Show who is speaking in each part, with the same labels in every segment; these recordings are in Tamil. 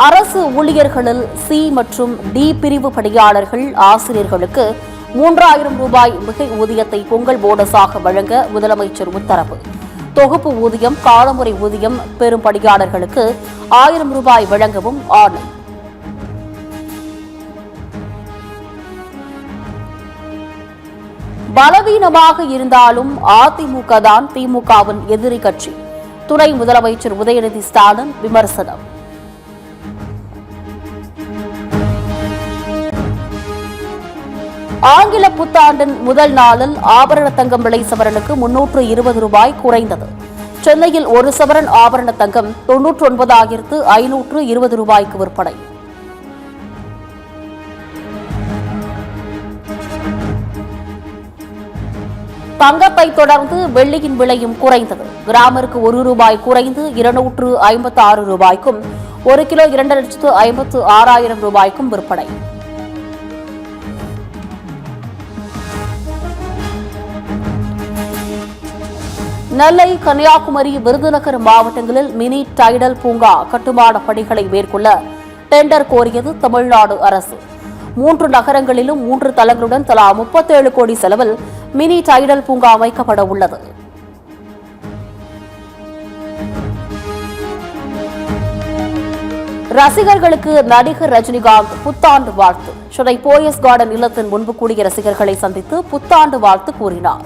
Speaker 1: அரசு ஊழியர்களில் சி மற்றும் டி பிரிவு பணியாளர்கள் ஆசிரியர்களுக்கு 3000 ரூபாய் மிகை ஊதியத்தை பொங்கல் போனஸாக வழங்க முதலமைச்சர் உத்தரவு. தொகுப்பு ஊதியம், காலமுறை ஊதியம் பெறும் பணியாளர்களுக்கு 1000 ரூபாய் வழங்கவும் ஆணை. பலவீனமாக இருந்தாலும் அதிமுக தான் திமுகவின் எதிரி கட்சி. துணை முதலமைச்சர் உதயநிதி ஸ்டாலின் விமர்சனம். ஆங்கில புத்தாண்டின் முதல் நாளில் ஆபரண தங்கம் விலை சவரனுக்கு 320 ரூபாய் குறைந்தது. சென்னையில் ஒரு சவரன் ஆபரண தங்கம் 99,520 ரூபாய்க்கு விற்பனை. தங்கத்தை தொடர்ந்து வெள்ளியின் விலையும் குறைந்தது. கிராமிற்கு 1 ரூபாய் குறைந்து 256 ரூபாய்க்கும் 1 கிலோ 2,56,000 ரூபாய்க்கும் விற்பனை. நெல்லை, கன்னியாகுமரி, விருதுநகர் மாவட்டங்களில் மினி டைடல் பூங்கா கட்டுமான பணிகளை மேற்கொள்ள டெண்டர் கோரியது தமிழ்நாடு அரசு. 3 நகரங்களிலும் 3 தளங்களுடன் தலா 37 கோடி செலவில் மினி டைடல் பூங்கா அமைக்கப்பட உள்ளது. ரசிகர்களுக்கு நடிகர் ரஜினிகாந்த் புத்தாண்டு வாழ்த்து. சென்னை போயஸ் கார்டன் இல்லத்தின் முன்பு கூடிய ரசிகர்களை சந்தித்து புத்தாண்டு வாழ்த்து கூறினார்.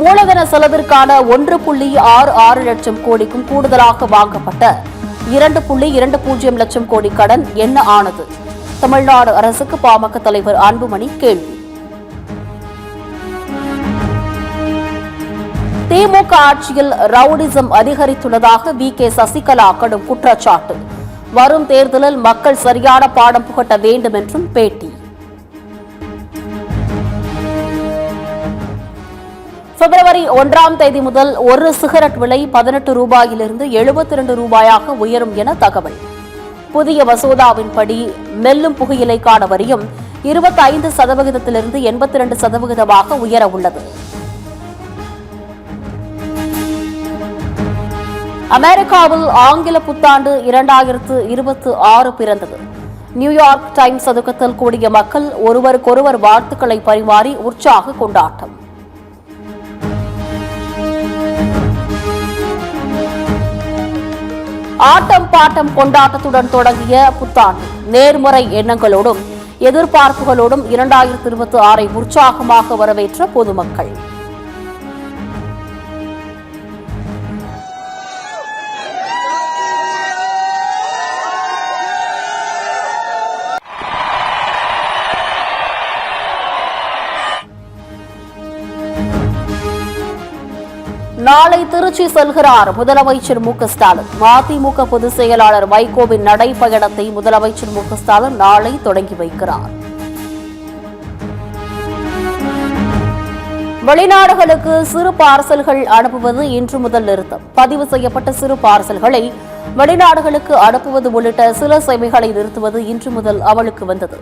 Speaker 1: மூலதன செலவிற்கான 1.66 லட்சம் கோடிக்கும் கூடுதலாக வாங்கப்பட்ட 2.20 லட்சம் கோடி கடன் என்ன ஆனது? தமிழ்நாடு அரசுக்கு பாமக தலைவர் அன்புமணி கேள்வி. திமுக ஆட்சியில் ரவுடிசம் அதிகரித்துள்ளதாக வி.கே. சசிகலா கடும் குற்றச்சாட்டு. வரும் தேர்தலில் மக்கள் சரியான பாடம் புகட்ட வேண்டும் என்றும் பேட்டி. பிப்ரவரி 1ஆம் தேதி முதல் ஒரு சிகரெட் விலை 18 ரூபாயிலிருந்து 72 ரூபாயாக உயரும் என தகவல். புதிய மசோதாவின்படி மெல்லும் புகையிலைக்கான வரியும் 25% 82% உயர உள்ளது. அமெரிக்காவில் ஆங்கில புத்தாண்டு 2026 பிறந்தது. நியூயார்க் டைம்ஸ் சதுக்கத்தில் கூடிய மக்கள் ஒருவருக்கொருவர் வாழ்த்துக்களை பரிமாறி உற்சாக கொண்டாட்டம். ஆட்டம் பாட்டம் கொண்டாட்டத்துடன் தொடங்கிய புத்தாண்டு நேர்மறை எண்ணங்களோடும் எதிர்பார்ப்புகளோடும் 2026 உற்சாகமாக வரவேற்ற பொதுமக்கள். நாளை திருச்சி செல்கிறார் முதலமைச்சர் மு க ஸ்டாலின். மதிமுக பொதுச் செயலாளர் வைகோவின் நடைபயணத்தை முதலமைச்சர் மு க ஸ்டாலின் நாளை தொடங்கி வைக்கிறார். வெளிநாடுகளுக்கு சிறு பார்சல்கள் அனுப்புவது இன்று முதல் நிறுத்தம். பதிவு செய்யப்பட்ட சிறு பார்சல்களை வெளிநாடுகளுக்கு அனுப்புவது உள்ளிட்ட சில சேவைகளை நிறுத்துவது இன்று முதல் அமலுக்கு வந்தது.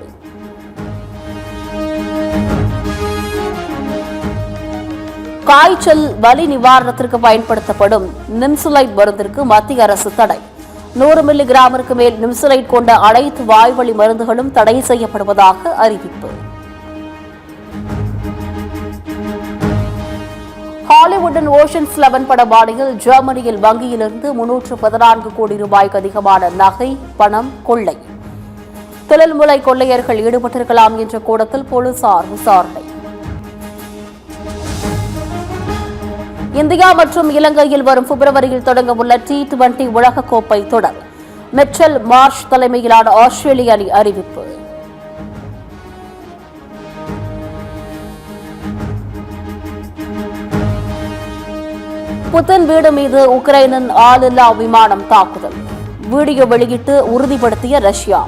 Speaker 1: காய்ச்சல் வலி நிவாரணத்திற்கு பயன்படுத்தப்படும் நிம்சுலைட் மருந்திற்கு மத்திய அரசு தடை. 100 மில்லிகிராமிற்கு மேல் நிம்சுலைட் கொண்ட அனைத்து வாய்வழி மருந்துகளும் தடை செய்யப்படுவதாக அறிவிப்பு. ஹாலிவுட்டின் ஓஷன்ஸ் 11 பட பாணியில் ஜெர்மனியில் வங்கியிலிருந்து 314 கோடி ரூபாய்க்கு அதிகமான நகை, பணம் கொள்ளை. தொழில்முறை கொள்ளையர்கள் ஈடுபட்டிருக்கலாம் என்ற கோணத்தில் போலீசார் விசாரணை. இந்தியா மற்றும் இலங்கையில் வரும் பிப்ரவரியில் தொடங்க உள்ள T20 உலகக்கோப்பை தொடர். மிச்சல் மார்ஷ் தலைமையிலான ஆஸ்திரேலிய அணி அறிவிப்பு. புதின் வீடு மீது உக்ரைனின் ஆளில்லா விமானம் தாக்குதல். வீடியோ வெளியிட்டு உறுதிப்படுத்திய ரஷ்யா.